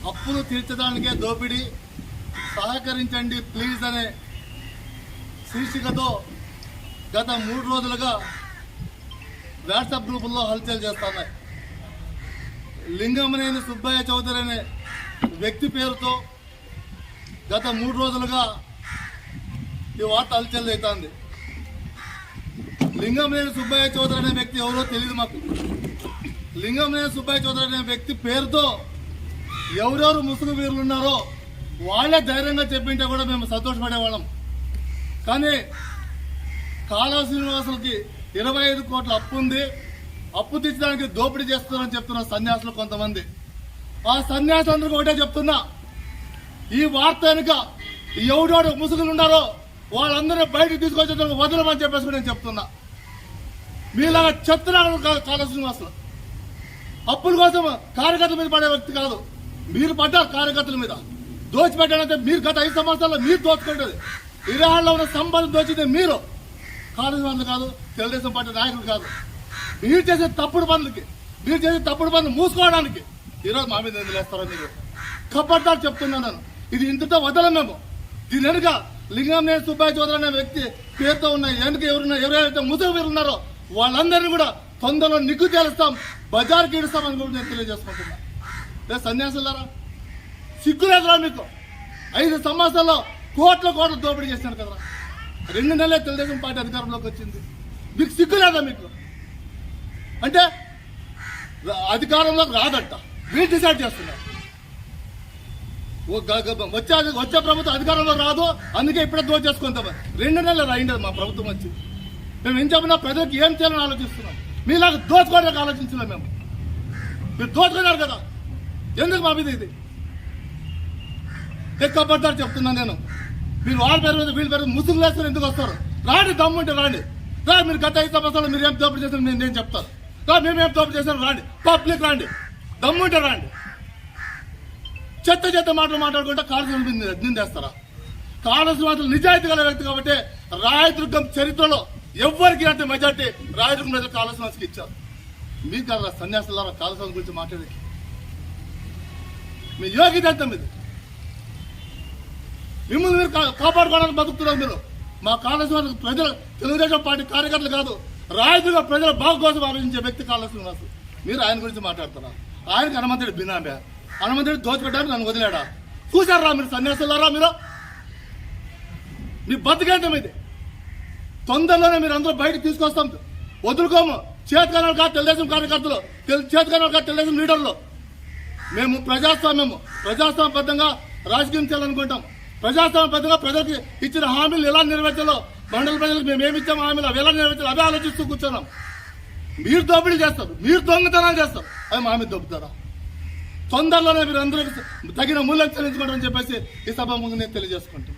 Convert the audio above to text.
అప్పులు తీర్చడానికే దోపిడీ, సహకరించండి ప్లీజ్ అనే శీర్షికతో గత 3 రోజులుగా వాట్సాప్ గ్రూపుల్లో హల్చల్ చేస్తున్నాయి. లింగమనేని సుబ్బయ్య చౌదరి అనే వ్యక్తి పేరుతో గత 3 రోజులుగా ఈ వార్త హల్చల్ అవుతుంది. లింగమనేని సుబ్బయ్య చౌదరి అనే వ్యక్తి ఎవరో తెలియదు మాకు. లింగమనేని సుబ్బయ్య చౌదరి అనే వ్యక్తి పేరుతో ఎవరెవరు ముసుగు వీరులు ఉన్నారో వాళ్ళే ధైర్యంగా చెప్పింటే కూడా మేము సంతోషపడేవాళ్ళం. కానీ కాలువ శ్రీనివాసులకి 25 కోట్ల అప్పు ఉంది, అప్పు తీర్చడానికి దోపిడీ చేస్తున్నారని చెప్తున్న సన్యాసులు కొంతమంది. ఆ సన్యాసులందరికీ ఒకటే చెప్తున్నా, ఈ వార్త వెనుక ఎవడోడు ముసుగులు ఉన్నారో వాళ్ళందరినీ బయటకు తీసుకొచ్చేందుకు వదలమని చెప్పేసి నేను చెప్తున్నా. మీలాగా చెప్తున్నారు కాలువ శ్రీనివాసులు. అప్పుల కోసం కార్యకర్తల మీద పడే వ్యక్తి కాదు. మీరు పడ్డారు కార్యకర్తల మీద. దోచిపెట్టాలంటే మీరు గత 5 సంవత్సరాల్లో మీరు దోచుకుంటుంది. ఇరాన్లో ఉన్న సంపద దోచింది మీరు, కాంగ్రెస్ కాదు, తెలుగుదేశం పార్టీ నాయకులు కాదు. మీరు చేసే తప్పుడు పనులు మూసుకోవడానికి ఈరోజు మా మీద నిలవేస్తారో మీరు కబడ్దారు చెప్తున్నాను. ఇది ఇంతతో వదలం మేము. దీని వెనుక లింగమనేని సుబ్బయ్య చౌదరి అనే వ్యక్తి పేరుతో ఉన్న వెనుక ఎవరైతే ముసుగు వీరు ఉన్నారో వాళ్ళందరినీ కూడా తొందరలో నిగ్గు తేలుస్తాం, బజార్కి ఇడుస్తామని కూడా నేను తెలియజేసుకుంటున్నా. సన్యాసులారా, సిగ్గులేదురా మీకు? 5 సంవత్సరాల్లో కోట్ల దోపిడీ చేశాను కదా. 2 నెలలే తెలుగుదేశం పార్టీ అధికారంలోకి వచ్చింది. మీకు సిగ్గులేదా? మీకు అంటే అధికారంలోకి రాదంట, మీరు డిసైడ్ చేస్తున్నారు. వచ్చే ప్రభుత్వం అధికారంలో రాదు, అందుకే ఇప్పుడే దోచేసుకుంటాం. 2 నెలలు అయింది మా ప్రభుత్వం వచ్చి. మేము ఏం చెప్పినా ప్రజలకు ఏం చేయాలని ఆలోచిస్తున్నాం. మీలాగా దోచుకోవడానికి ఆలోచించలేం మేము. మీరు దోచుకున్నారు కదా, ఎందుకు మా మీద ఇది ఎక్కువ చెప్తున్నాను నేను. మీరు వాళ్ళ పేరు మీద వీళ్ళ పేరు ముసుగులు వేసుకుని ఎందుకు వస్తారు? రాండి, దమ్ముంటే రాండి. మీరు గత 5 సంవత్సరాలు మీరు ఏం దోపిడీ చేశారు నేను చెప్తాను. మేమేం దోపిడీ చేశాను రాండి, పబ్లిక్ రాండి, దమ్ముంటే రాండి. చెత్త మాటలు మాట్లాడుకుంటే కాళేశ్వరం నిందేస్తారా? కాళేశ్వరం మాత్రం నిజాయితీ గల వ్యక్తి కాబట్టి రాయదుర్గం చరిత్రలో ఎవ్వరికి అంటే మెజార్టీ రాయదుర్గం ప్రజలు కాళేశ్వరానికి ఇచ్చారు. మీకు కదా సన్యాసులారా కాళేశ్వరం గురించి మాట్లాడేది? మీ యోగ్యత ఎంత? మిమ్మల్ని మీరు కాపాడుకోవడానికి బతుకుతున్నారు మీరు. మా కాళేశ్వరం ప్రజలు, తెలుగుదేశం పార్టీ కార్యకర్తలు కాదు, రాయదుర్గ ప్రజల బాగు కోసం ఆలోచించే వ్యక్తి కాళేశ్వరం. మీరు ఆయన గురించి మాట్లాడుతున్నారు. ఆయనకి హనుమంతుడి బినామే, హనుమంతుడి దోచుకోవడానికి నన్ను వదిలేడా? చూసారా మీరు సన్యాసులారా? మీ బతుకేంతం ఇది. తొందరలోనే మీరు అందరూ బయటకు తీసుకొస్తాం, వదులుకోము. చేతకాలం కాదు తెలుగుదేశం కార్యకర్తలు, చేతకాలం కాదు తెలుగుదేశం లీడర్లు. మేము ప్రజాస్వామ్యబద్ధంగా రాజకీయం చేయాలనుకుంటాం. ప్రజాస్వామ్యబద్ధంగా ప్రజలకు ఇచ్చిన హామీలు ఎలా నెరవేర్చాలో, మండల ప్రజలకు మేము ఏమి ఇచ్చాము హామీలు అవి ఎలా నెరవేర్చాలో అవే ఆలోచిస్తూ కూర్చున్నాం. మీరు దోపిడీ చేస్తారు, మీరు దొంగతనాలు చేస్తారు, అవి మా మీద దొబ్బుతారా? తొందరలోనే మీరు అందరూ తగిన మూల్యం చెల్లించుకోవడం చెప్పేసి ఈ సభ ముందు నేను తెలియజేసుకుంటాను.